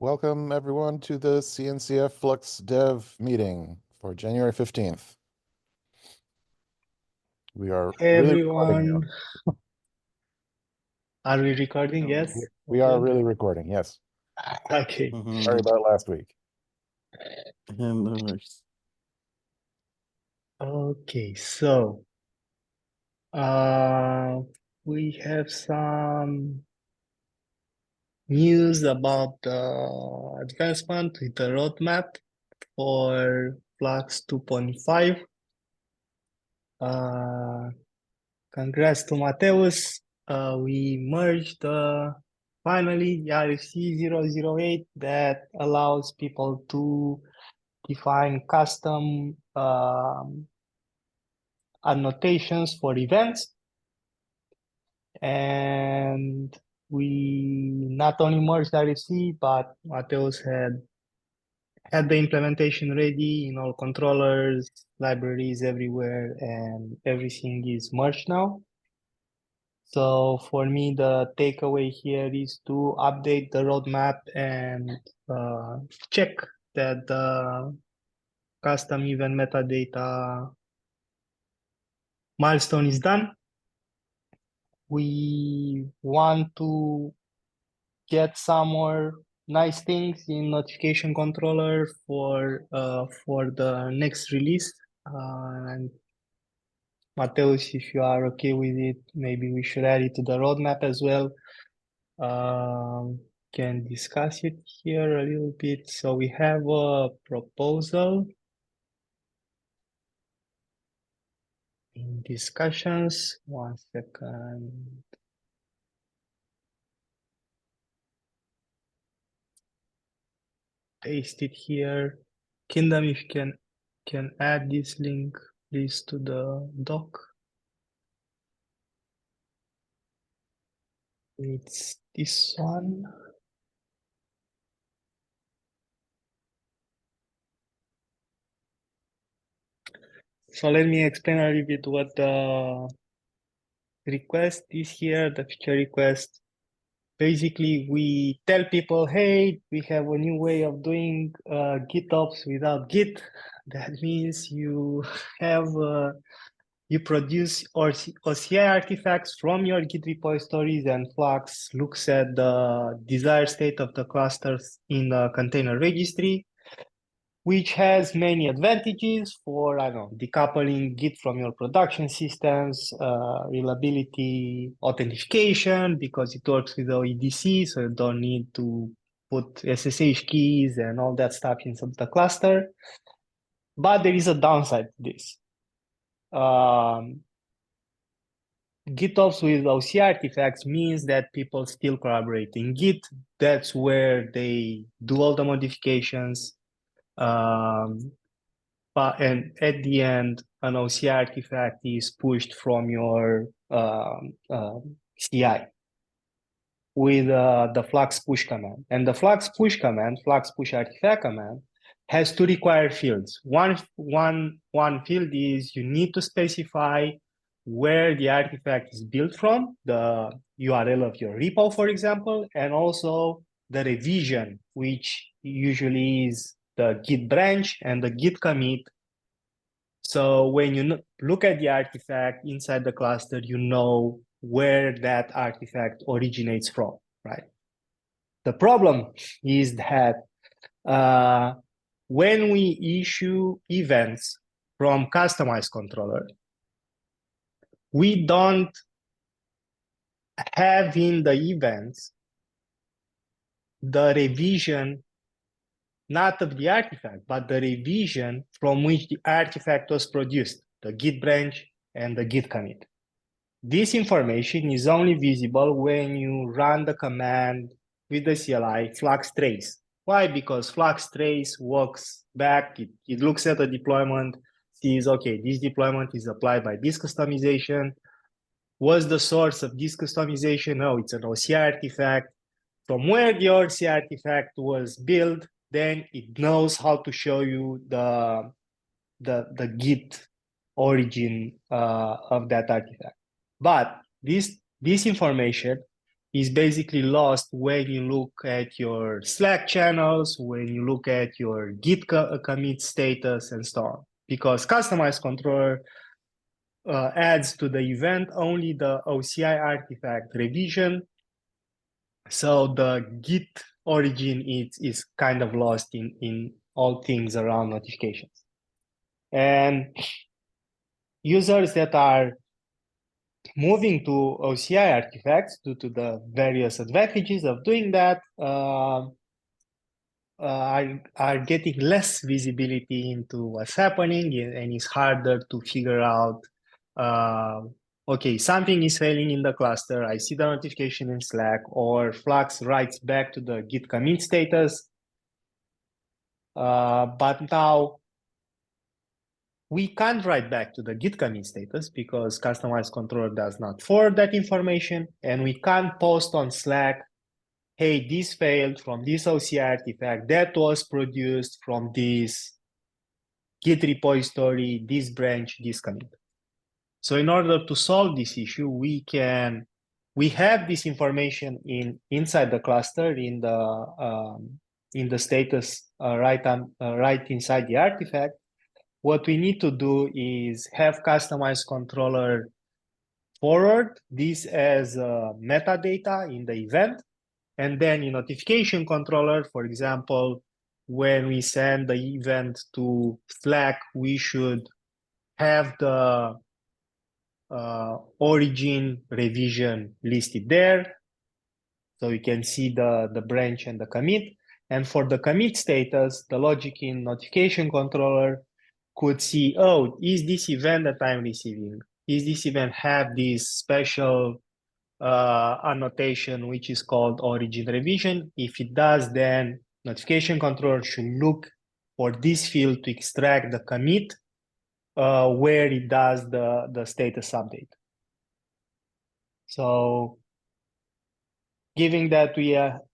Welcome everyone to the CNCF Flux Dev Meeting for January 15th. We are Hey really recording now. everyone, are we recording? Yes. We are really recording, yes. Okay. Sorry about last week. Okay, so we have some news about the advancement with the roadmap for Flux 2.5. Congrats to Mateus. We merged finally the RFC 008 that allows people to define custom annotations for events. And we not only merged RFC, but Mateus had the implementation ready in all controllers, libraries everywhere, and everything is merged now. So for me, the takeaway here is to update the roadmap and check that the custom event metadata milestone is done. We want to get some more nice things in notification controller for the next release. And Mateus, if you are okay with it, maybe we should add it to the roadmap as well. Can discuss it here a little bit. So we have a proposal in discussions. 1 second. Paste it here. Kingdom, if you can add this link, please, to the doc. It's this one. So let me explain a little bit what the request is here, the feature request. Basically, we tell people, hey, we have a new way of doing GitOps without Git. That means you have you produce OCI artifacts from your Git repositories, and Flux looks at the desired state of the clusters in the container registry, which has many advantages for, I don't know, decoupling Git from your production systems, reliability, authentication, because it works with OEDC, so you don't need to put SSH keys and all that stuff inside the cluster. But there is a downside to this. GitOps with OCI artifacts means that people still collaborate in Git. That's where they do all the modifications. And at the end, an OCI artifact is pushed from your CI with the Flux push command. And the Flux push command, Flux push artifact command, has two required fields. One field is you need to specify where the artifact is built from, the URL of your repo, for example, and also the revision, which usually is the Git branch and the Git commit. So when you look at the artifact inside the cluster, you know where that artifact originates from, right? The problem is that when we issue events from customized controller, we don't have in the events the revision, not of the artifact, but the revision from which the artifact was produced, the Git branch and the Git commit. This information is only visible when you run the command with the CLI flux trace. Why? Because flux trace walks back, it looks at the deployment, sees, okay, this deployment is applied by this customization. What's the source of this customization? Oh, it's an OCI artifact. From where the OCI artifact was built, then it knows how to show you the Git origin of that artifact. But this information is basically lost when you look at your Slack channels, when you look at your Git commit status, and so on. Because customized controller adds to the event only the OCI artifact revision. So the Git origin is kind of lost in all things around notifications. And users that are moving to OCI artifacts due to the various advantages of doing that are getting less visibility into what's happening, and it's harder to figure out, okay, something is failing in the cluster. I see the notification in Slack, or Flux writes back to the Git commit status. But now we can't write back to the Git commit status because customized controller does not forward that information, and we can't post on Slack, hey, this failed from this OCI artifact that was produced from this Git repository, this branch, this commit. So in order to solve this issue, we have this information inside the cluster in the status right inside the artifact. What we need to do is have customized controller forward this as metadata in the event. And then in notification controller, for example, when we send the event to Slack, we should have the origin revision listed there. So you can see the branch and the commit. And for the commit status, the logic in notification controller could see, oh, is this event that I'm receiving? Is this event have this special annotation, which is called origin revision? If it does, then notification controller should look for this field to extract the commit where it does the status update. So given that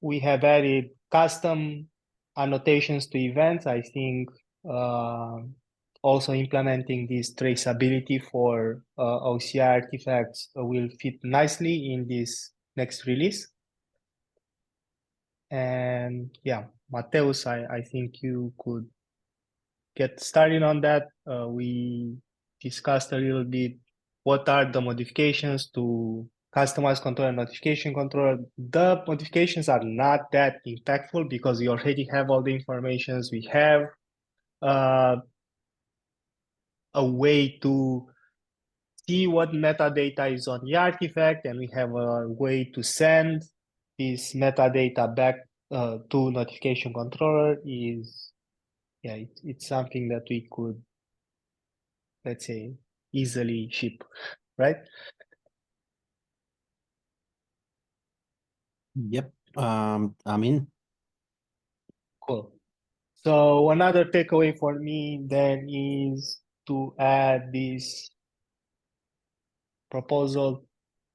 we have added custom annotations to events, I think also implementing this traceability for OCI artifacts will fit nicely in this next release. And yeah, Mateus, I think you could get started on that. We discussed a little bit what are the modifications to customize controller and notification controller. The modifications are not that impactful because we already have all the informations. We have a way to see what metadata is on the artifact, and we have a way to send this metadata back to notification controller. It's something that we could, let's say, easily ship, right? Yep. I'm in. Cool. So another takeaway for me then is to add this proposal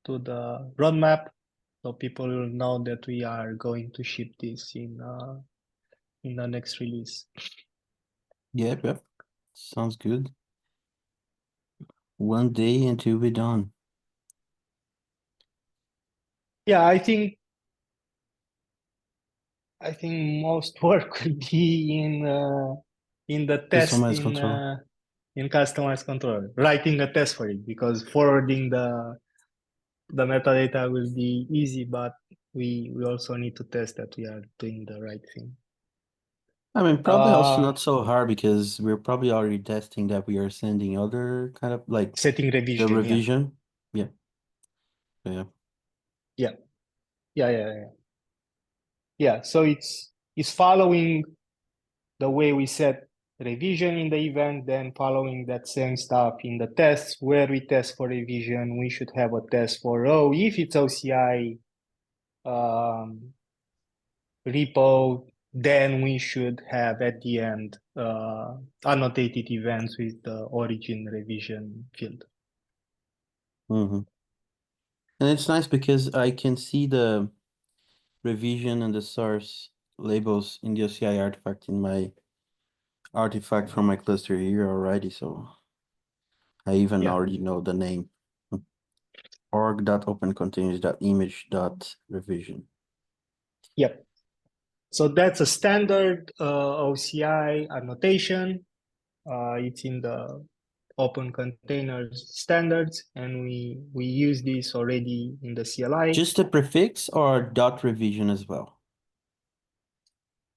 to the roadmap, so people will know that we are going to ship this in the next release. Yep. Sounds good. One day until we're done. Yeah, I think most work will be in the test Customized control. in customized controller, writing a test for it, because forwarding the metadata will be easy, but we also need to test that we are doing the right thing. I mean, probably also not so hard because we're probably already testing that we are sending other kind of like Setting the revision, revision. Yeah. Yeah. So it's following the way we set revision in the event, then following that same stuff in the tests. Where we test for revision, we should have a test for, oh, if it's OCI repo, then we should have at the end annotated events with the origin revision field. Mm-hmm. And it's nice because I can see the revision and the source labels in the OCI artifact in my artifact from my cluster here already, so I even already know the name. org.opencontainers.image.revision. Yep. So that's a standard OCI annotation. It's in the open containers standards, and we use this already in the CLI. Just a prefix or dot revision as well?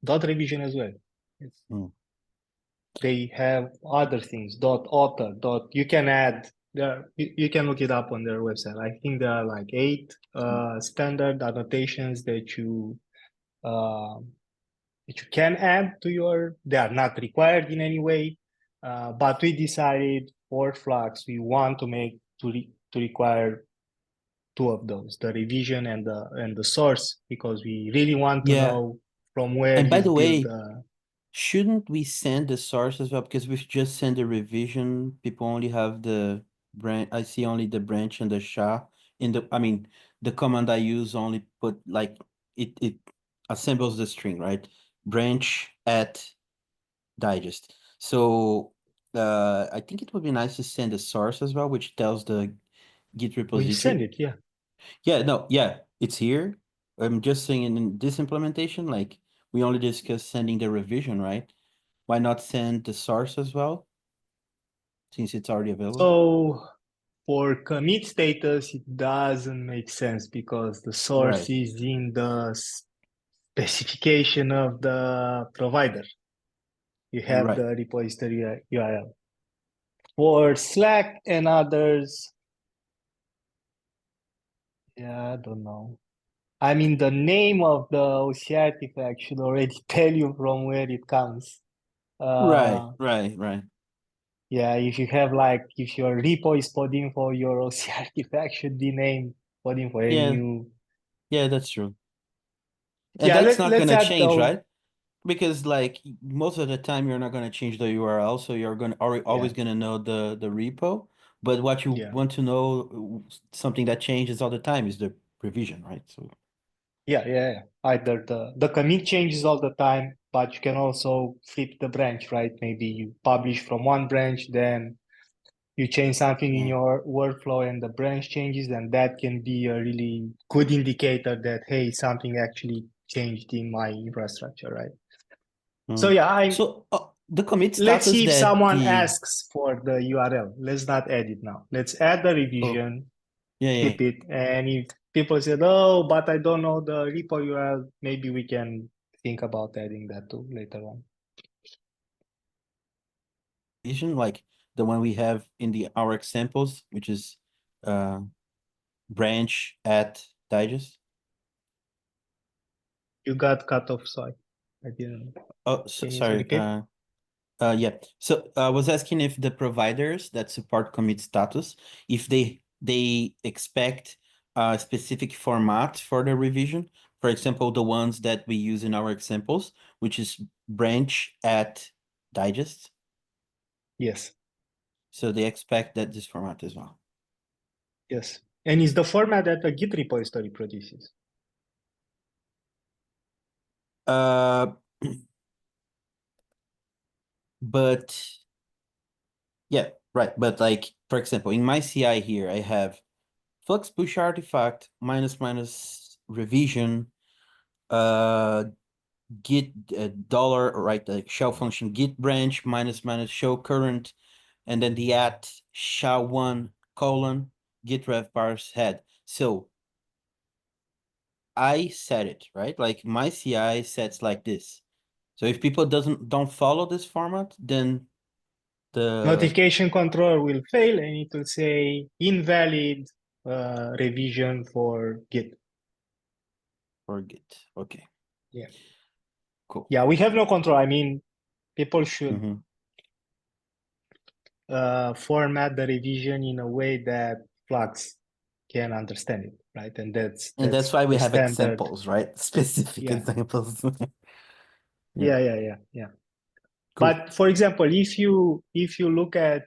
Dot revision as well. Hmm. They have other things, dot author, dot, you can add there, you can look it up on their website. I think there are like 8 standard annotations that you can add to your, they are not required in any way, but we decided for Flux we want to make to require 2 of those, the revision and the source, because we really want to Yeah. know from where And by he's the built way, shouldn't we send the source as well? Because we've just sent the revision. People only have the branch. I see only the branch and the SHA. I mean, the command I use only put like it assembles the string, right? Branch at digest. So I think it would be nice to send the source as well, which tells the Git we send repository. it, yeah. Yeah, no, yeah, it's here. I'm just saying in this implementation, like we only discussed sending the revision, right? Why not send the source as well? Since it's already available. So for commit status, it doesn't make sense because the source Right. is in the specification of the provider. You have Right. the repository URL. For Slack and others, yeah, I don't know. I mean, the name of the OCI artifact should already tell you from where it comes. Right. Uh, Right. yeah, if you have like, if your repo is podinfo, your OCI artifact should be named podinfo, and Yeah, you, yeah, that's true. And yeah, that's not let's gonna add change, those. right? Because like most of the time you're not gonna change the URL, so you're gonna Yeah, always gonna know the repo. But what you yeah, want to know, something that changes all the time is the revision, right? So yeah. Either the commit changes all the time, but you can also flip the branch, right? Maybe you publish from one branch, then you change something in yeah. your workflow and the branch changes, and that can be a really good indicator that, hey, something actually changed in my infrastructure, right? So Mm. yeah, So the commit let's status see if that someone the asks for the URL. Let's not add it now. Let's add the oh revision, yeah. keep it. And if people said, oh, but I don't know the repo URL, maybe we can think about adding that too later on. Vision, like the one we have in our examples, which is uh branch at digest. You got cut off, so I didn't. Oh, Can you sorry. repeat? Yeah. So I was asking if the providers that support commit status, if they expect a specific format for the revision. For example, the ones that we use in our examples, which is branch at digest. Yes. So they expect that this format as well. Yes. And is the format that a Git repository produces. Uh, but yeah, right. But like, for example, in my CI here, I have flux push artifact minus revision, git dollar, right? The shell function git branch minus show current, and then the at SHA-1 colon git rev parse head. So I set it, right? Like my CI sets like this. So if people don't follow this format, then the Notification controller will fail and it will say invalid revision for Git. for git. Okay, Yeah. cool. Yeah, we have no control. I mean, people should Mm-hmm. format the revision in a way that Flux can understand it, right? And And that's that's why we the have standard. examples, right? Specific Yeah. examples. Yeah, Yeah. cool. But for example, if you look at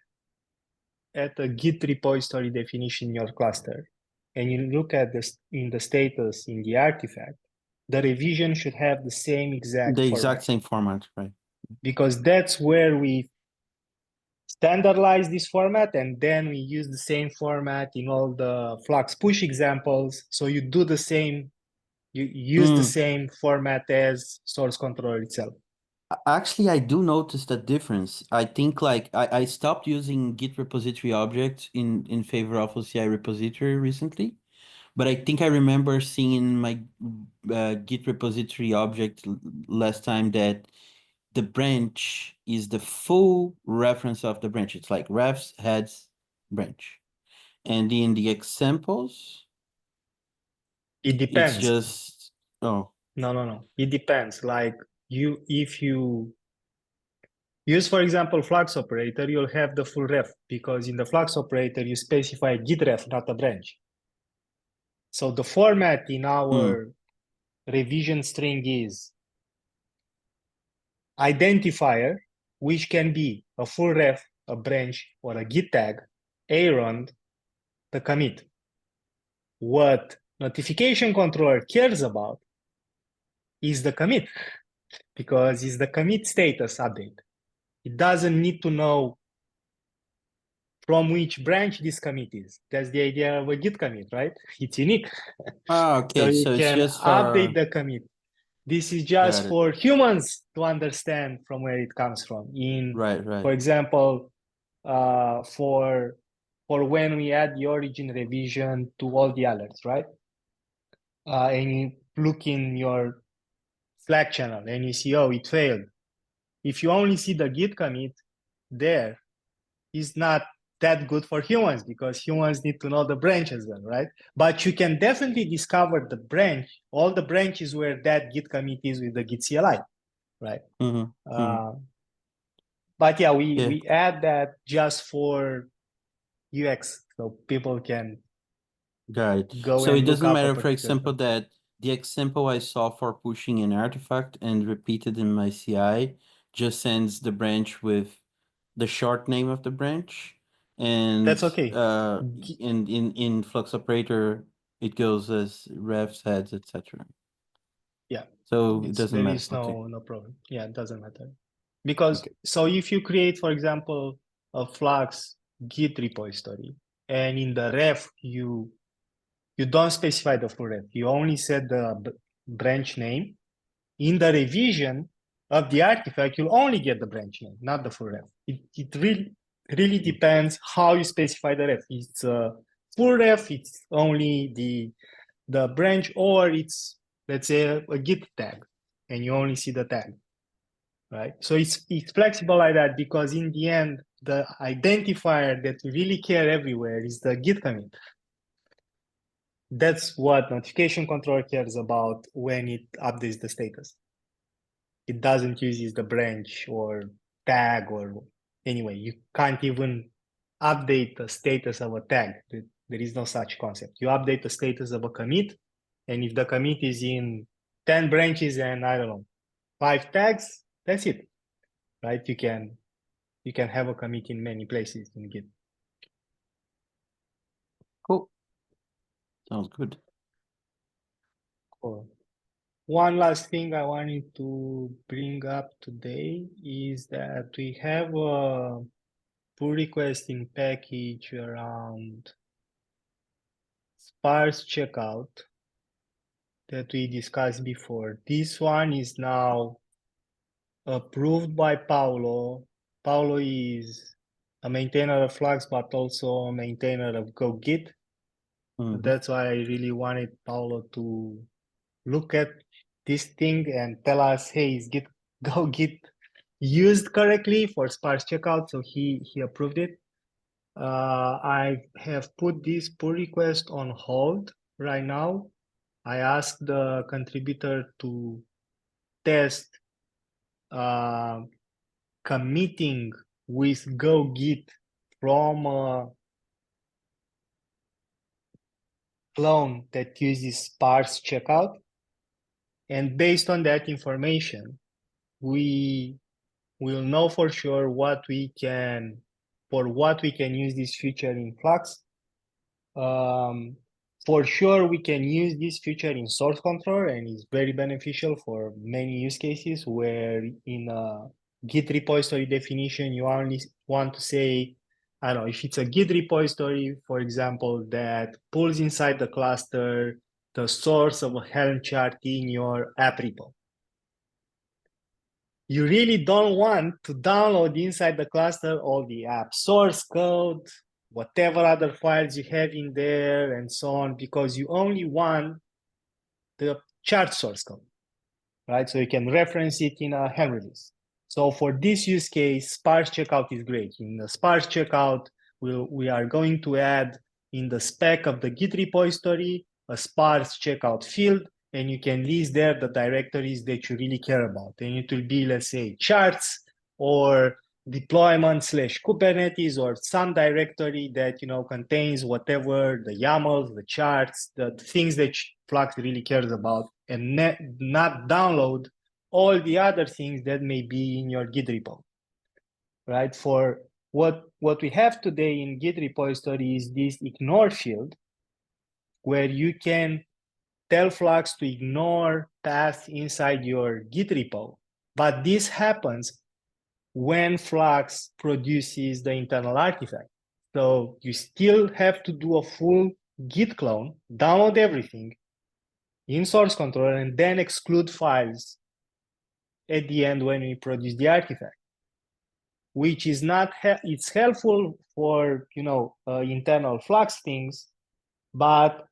a Git repository definition in your cluster, and you look at this in the status in the artifact, the revision should have the same exact The exact format, same format, right? because that's where we standardize this format, and then we use the same format in all the Flux push examples. So you do the same, you use the same format as source controller itself. Actually, I do notice that difference. I think like I stopped using Git repository object in favor of OCI repository recently, but I think I remember seeing in my Git repository object last time that the branch is the full reference of the branch. It's like refs, heads, branch. And in the examples, It it's depends. just, oh, No. It depends. Like if you use, for example, Flux operator, you'll have the full ref, because in the Flux operator, you specify git ref, not a branch. So the format in our revision string is identifier, which can be a full ref, a branch, or a git tag, Aaron, the commit. What notification controller cares about is the commit, because it's the commit status update. It doesn't need to know from which branch this commit is. That's the idea of a git commit, right? It's unique. So okay. you So it's can just update for, the commit. This is got just it. for humans to understand from where it comes from. Right, right. For example, for when we add the origin revision to all the alerts, right? And you look in your Slack channel and you see, oh, it failed. If you only see the git commit there, it's not that good for humans, because humans need to know the branch as well, right? But you can definitely discover the branch, all the branches where that git commit is with the git CLI, right? But yeah, Yeah, we add that just for UX, so people can got it. go So it and look doesn't up a matter, for particular example, thing. that the example I saw for pushing an artifact and repeated in my CI just sends the branch with the short name of the branch, and That's okay. in Flux operator it goes as refs, heads, etc. Yeah, So it doesn't there matter. is Okay. no problem. Yeah, it doesn't matter. Because Okay. so if you create, for example, a Flux Git repository, and in the ref you don't specify the full ref, you only set the branch name. In the revision of the artifact, you'll only get the branch name, not the full ref. It really depends how you specify the ref. It's a full ref, it's only the branch, or it's, let's say, a git tag, and you only see the tag, right? So it's flexible like that, because in the end, the identifier that we really care everywhere is the git commit. That's what notification controller cares about when it updates the status. It doesn't use the branch or tag, or anyway, you can't even update the status of a tag. There is no such concept. You update the status of a commit, and if the commit is in 10 branches and I don't know, 5 tags, that's it, right? You can have a commit in many places in Git. Cool. Sounds good. Cool. One last thing I wanted to bring up today is that we have a pull requesting package around sparse checkout that we discussed before. This one is now approved by Paulo. Paulo is a maintainer of Flux, but also a maintainer of GoGit. That's why I really wanted Paulo to look at this thing and tell us, hey, is GoGit used correctly for sparse checkout? So he approved it. I have put this pull request on hold right now. I asked the contributor to test committing with GoGit from a clone that uses sparse checkout. And based on that information, we will know for sure what we can use this feature in Flux. For sure, we can use this feature in source control, and it's very beneficial for many use cases where in a Git repository definition, you only want to say, I don't know, if it's a Git repository, for example, that pulls inside the cluster the source of a Helm chart in your app repo. You really don't want to download inside the cluster all the app source code, whatever other files you have in there, and so on, because you only want the chart source code, right? So you can reference it in a Helm release. So for this use case, sparse checkout is great. In the sparse checkout, we are going to add in the spec of the Git repository a sparse checkout field, and you can list there the directories that you really care about. And it will be, let's say, charts or deployment / Kubernetes or some directory that contains whatever the YAMLs, the charts, the things that Flux really cares about, and not download all the other things that may be in your Git repo, right? For what we have today in Git repository is this ignore field, where you can tell Flux to ignore paths inside your Git repo. But this happens when Flux produces the internal artifact. So you still have to do a full Git clone, download everything in source control, and then exclude files at the end when we produce the artifact, which is not, it's helpful for, internal Flux things, but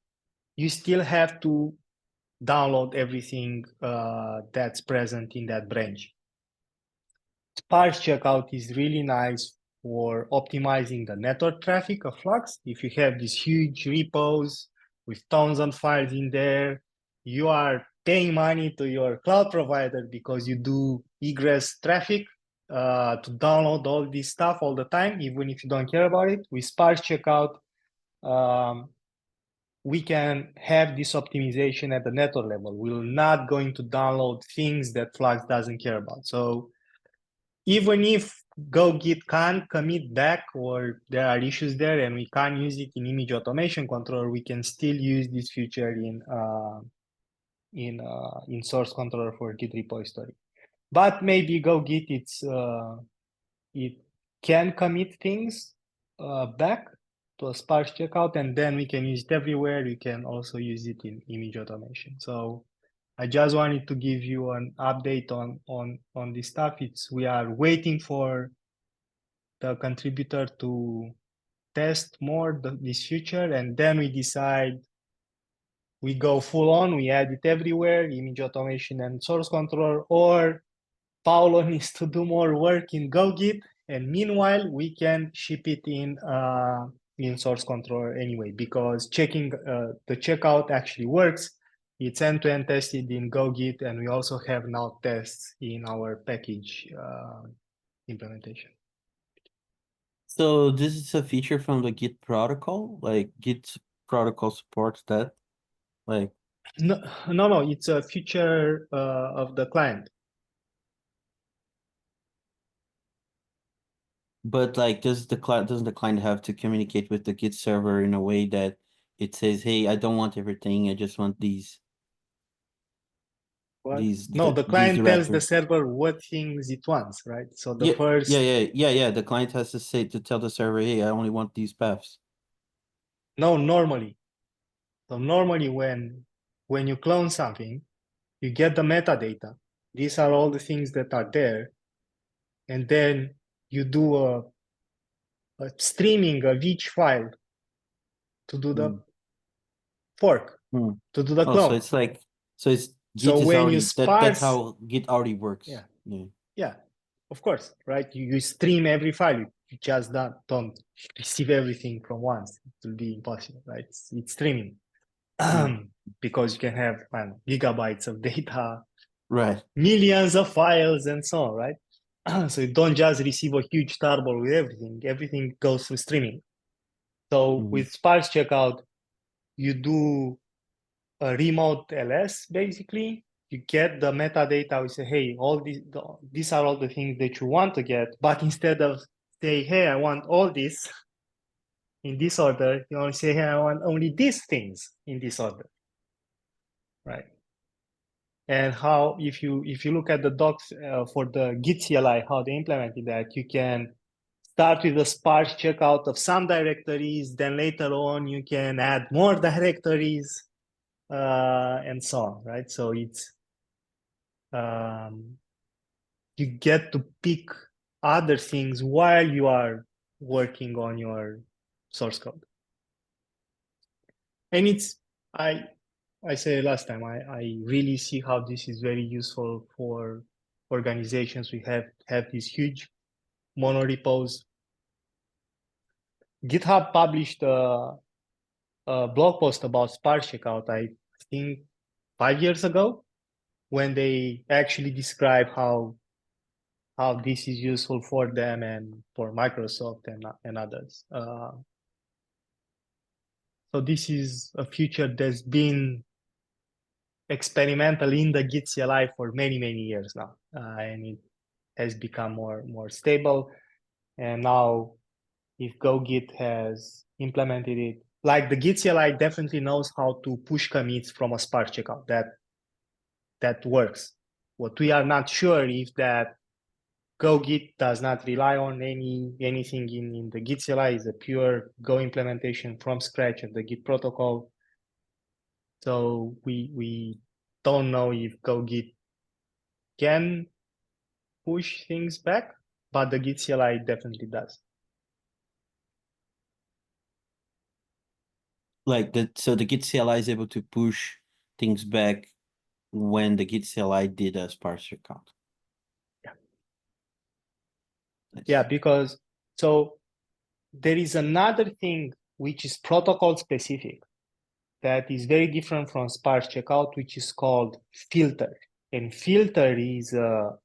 you still have to download everything that's present in that branch. Sparse checkout is really nice for optimizing the network traffic of Flux. If you have these huge repos with tons of files in there, you are paying money to your cloud provider because you do egress traffic to download all this stuff all the time, even if you don't care about it. With sparse checkout, we can have this optimization at the network level. We're not going to download things that Flux doesn't care about. So even if GoGit can't commit back or there are issues there and we can't use it in image automation controller, we can still use this feature in source controller for Git repository. But maybe GoGit, it can commit things back to a sparse checkout, and then we can use it everywhere. We can also use it in image automation. So I just wanted to give you an update on this stuff. We are waiting for the contributor to test more this feature, and then we decide we go full on, we add it everywhere, image automation and source control, or Paulo needs to do more work in GoGit, and meanwhile we can ship it in source control anyway, because checking the checkout actually works. It's end-to-end tested in GoGit, and we also have now tests in our package implementation. So this is a feature from the Git protocol, like Git protocol supports that, like. No, it's a feature of the client. But like, doesn't the client have to communicate with the Git server in a way that it says, "Hey, I don't want everything. I just want these." What? These No, the these client tells the directories. server what things it wants, right? So the Yeah, first, yeah. The client has to tell the server, "Hey, I only want these paths." no, normally. So normally when you clone something, you get the metadata. These are all the things that are there. And then you do a streaming of each file to do the fork, Hmm. to do the Oh, so clone. it's like, so it's So Git is when you already that's sparse, how Git already works. yeah, Yeah. of course, right? You stream every file. You just don't receive everything from once. It will be impossible, right? It's streaming because you can have gigabytes of data, Right. millions of files, and so on, right? So you don't just receive a huge tarball with everything. Everything goes through streaming. So with sparse checkout, you do a remote ls, basically. You get the metadata. We say, hey, all these are all the things that you want to get. But instead of say, hey, I want all this in this order, you only say, hey, I want only these things in this order, right? And how, if you look at the docs for the Git CLI, how they implemented that, you can start with a sparse checkout of some directories, then later on you can add more directories, and so on, right? So it's you get to pick other things while you are working on your source code. And it's, I said last time, I really see how this is very useful for organizations. We have these huge monorepos. GitHub published a blog post about sparse checkout, I think 5 years ago, when they actually describe how this is useful for them and for Microsoft and others. So this is a feature that's been experimental in the Git CLI for many years now, and it has become more stable. And now, if GoGit has implemented it, like the Git CLI definitely knows how to push commits from a sparse checkout. That works. What we are not sure if that GoGit does not rely on anything in the Git CLI, is a pure Go implementation from scratch of the Git protocol. So we don't know if GoGit can push things back, but the Git CLI definitely does. Like so the Git CLI is able to push things back when the Git CLI did a sparse checkout. Yeah. Nice. Yeah, because so there is another thing which is protocol specific that is very different from sparse checkout, which is called filter. And filter is a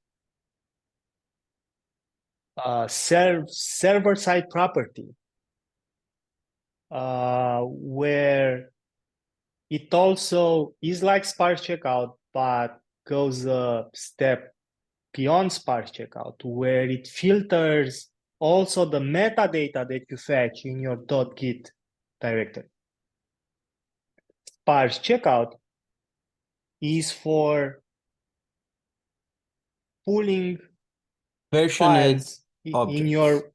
server-side property where it also is like sparse checkout, but goes a step beyond sparse checkout, where it filters also the metadata that you fetch in your .git directory. Sparse checkout is for pulling Versioned files objects. in your,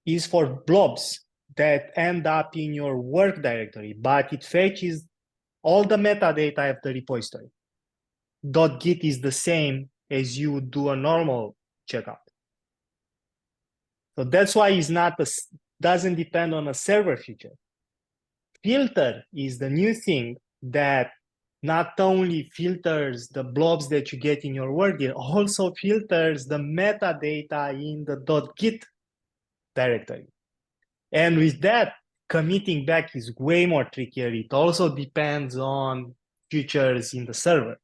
is for blobs that end up in your work directory, but it fetches all the metadata of the repository. .git is the same as you would do a normal checkout. So that's why it's not doesn't depend on a server feature. Filter is the new thing that not only filters the blobs that you get in your work, it also filters the metadata in the .git directory. And with that, committing back is way more trickier. It also depends on features in the server.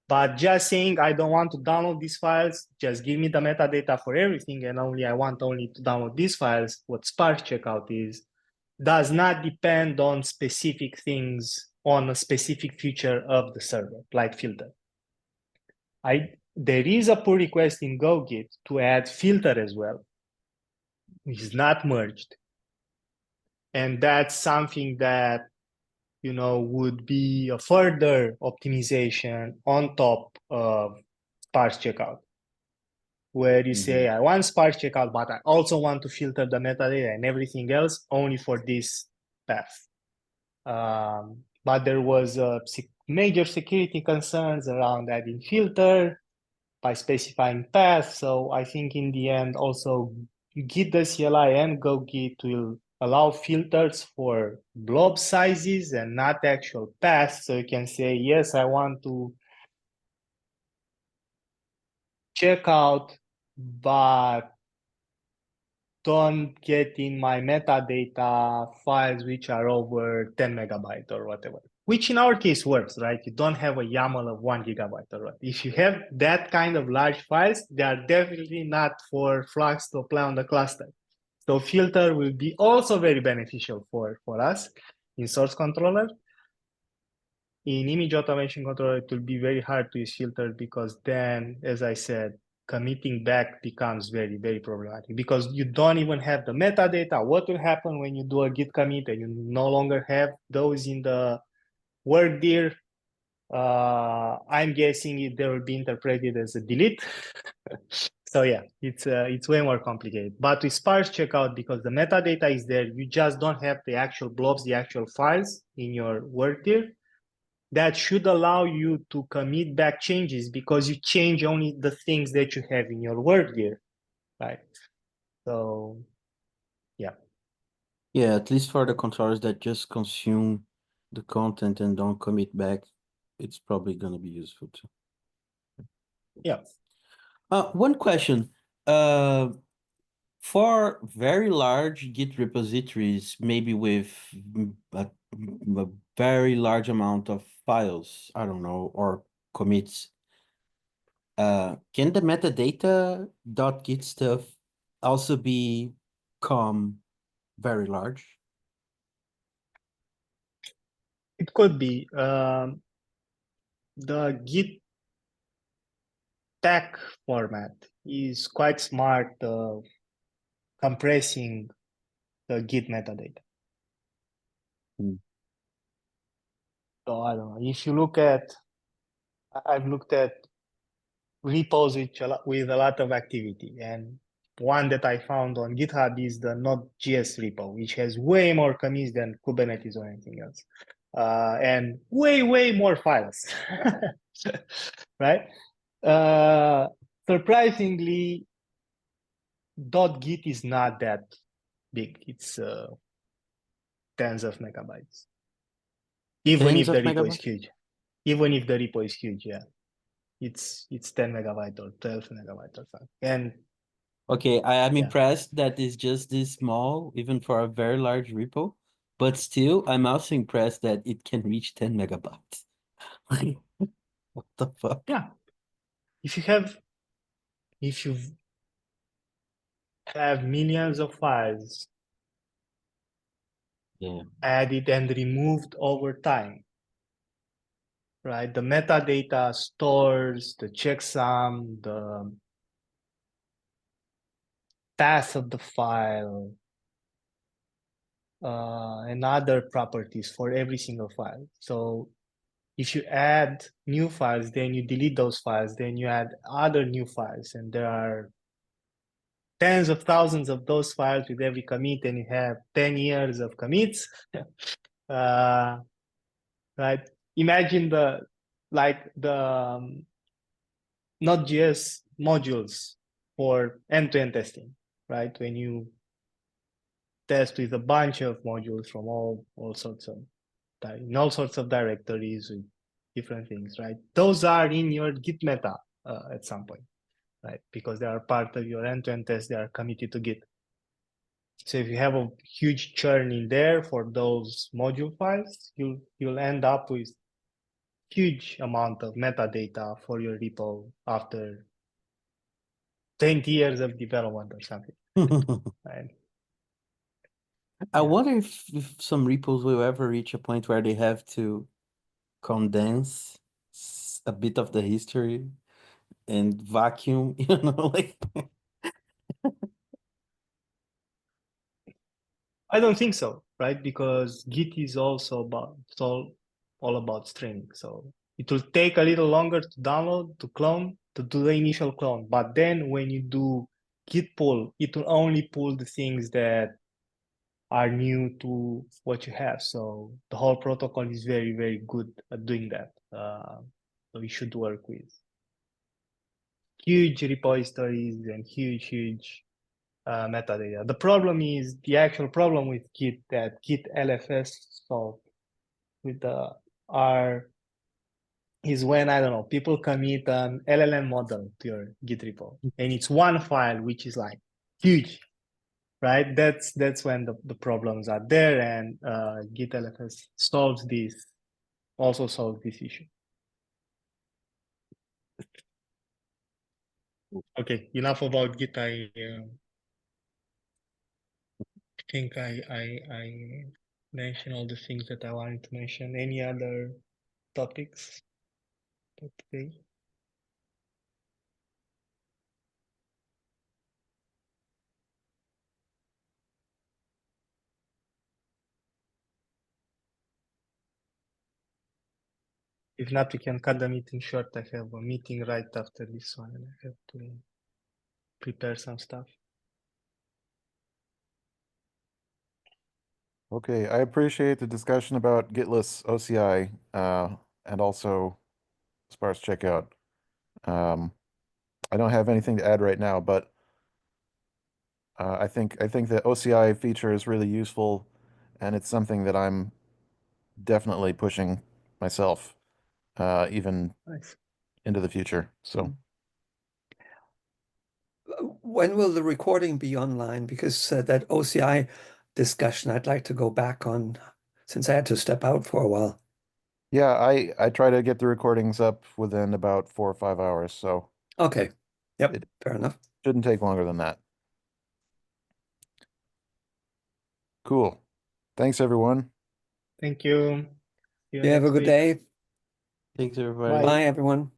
But just saying, I don't want to download these files, just give me the metadata for everything, and I want only to download these files, what sparse checkout is, does not depend on specific things, on a specific feature of the server, like filter. There is a pull request in GoGit to add filter as well. It's not merged. And that's something that, would be a further optimization on top of sparse checkout, where you say, I want sparse checkout, but I also want to filter the metadata and everything else only for this path. But there was major security concerns around adding filter by specifying paths. So I think in the end, also Git the CLI and GoGit will allow filters for blob sizes and not actual paths. So you can say, yes, I want to check out, but don't get in my metadata files which are over 10 megabytes or whatever, which in our case works, right? You don't have a YAML of 1 gigabyte or what. If you have that kind of large files, they are definitely not for Flux to apply on the cluster. So filter will be also very beneficial for us in source controller. In image automation controller, it will be very hard to use filter because then, as I said, committing back becomes very problematic because you don't even have the metadata. What will happen when you do a git commit and you no longer have those in the work dir? I'm guessing they will be interpreted as a delete. So yeah, it's way more complicated. But with sparse checkout, because the metadata is there, you just don't have the actual blobs, the actual files in your work dir. That should allow you to commit back changes because you change only the things that you have in your work dir, right? So yeah. Yeah, at least for the controllers that just consume the content and don't commit back, it's probably gonna be useful too. Yeah. One question. Uh, for very large Git repositories, maybe with a very large amount of files, I don't know, or commits, can the metadata .git stuff also become very large? It could be. The Git tag format is quite smart compressing the Git metadata. Hmm. So I don't know. If you look at, I've looked at repos with a lot of activity, and one that I found on GitHub is the Node.js repo, which has way more commits than Kubernetes or anything else, and way more files, right? Surprisingly, .git is not that big. It's tens of megabytes, even Tens if the of repo is megabytes? huge. Even if the repo is huge, yeah, it's 10 megabyte or 12 megabyte or something. And Okay, I'm yeah, impressed that it's just this small, even for a very large repo. But still, I'm also impressed that it can reach 10 megabytes. What the fuck? yeah. If you have millions of files Yeah. added and removed over time, right? The metadata stores the checksum, the path of the file, and other properties for every single file. So if you add new files, then you delete those files, then you add other new files, and there are tens of thousands of those files with every commit, and you have 10 years of commits. uh, right? Imagine the Node.js modules for end-to-end testing, right? When you test with a bunch of modules from all sorts of in all sorts of directories with different things, right? Those are in your Git meta at some point, right? Because they are part of your end-to-end test. They are committed to Git. So if you have a huge churn in there for those module files, you'll end up with huge amount of metadata for your repo after 20 years of development or something. Right? I Yeah. wonder if some repos will ever reach a point where they have to condense a bit of the history and vacuum, like. I don't think so, right? Because Git is also about it's all about streaming. So it will take a little longer to download, to clone, to do the initial clone. But then when you do Git pull, it will only pull the things that are new to what you have. So the whole protocol is very good at doing that. So you should work with huge repositories and huge metadata. The problem is the actual problem with Git that Git LFS solved with the R is when, I don't know, people commit an LLM model to your Git repo and it's one file which is like huge, right? That's when the problems are there, and Git LFS solves this, also solves this issue. Okay, enough about Git. I think I mentioned all the things that I wanted to mention. Any other topics for today? If not, we can cut the meeting short. I have a meeting right after this one, and I have to prepare some stuff. Okay, I appreciate the discussion about Gitless OCI and also sparse checkout. I don't have anything to add right now, but I think the OCI feature is really useful, and it's something that I'm definitely pushing myself even Nice. into the future. So When will the recording be online? Because that OCI discussion, I'd like to go back on since I had to step out for a while. yeah, I try to get the recordings up within about 4 or 5 hours, so Okay. Yep. It- Fair enough. shouldn't take longer than that. Cool. Thanks, everyone. Thank you. See you You have a next good week. day. Thanks, everybody. Bye. Bye, everyone.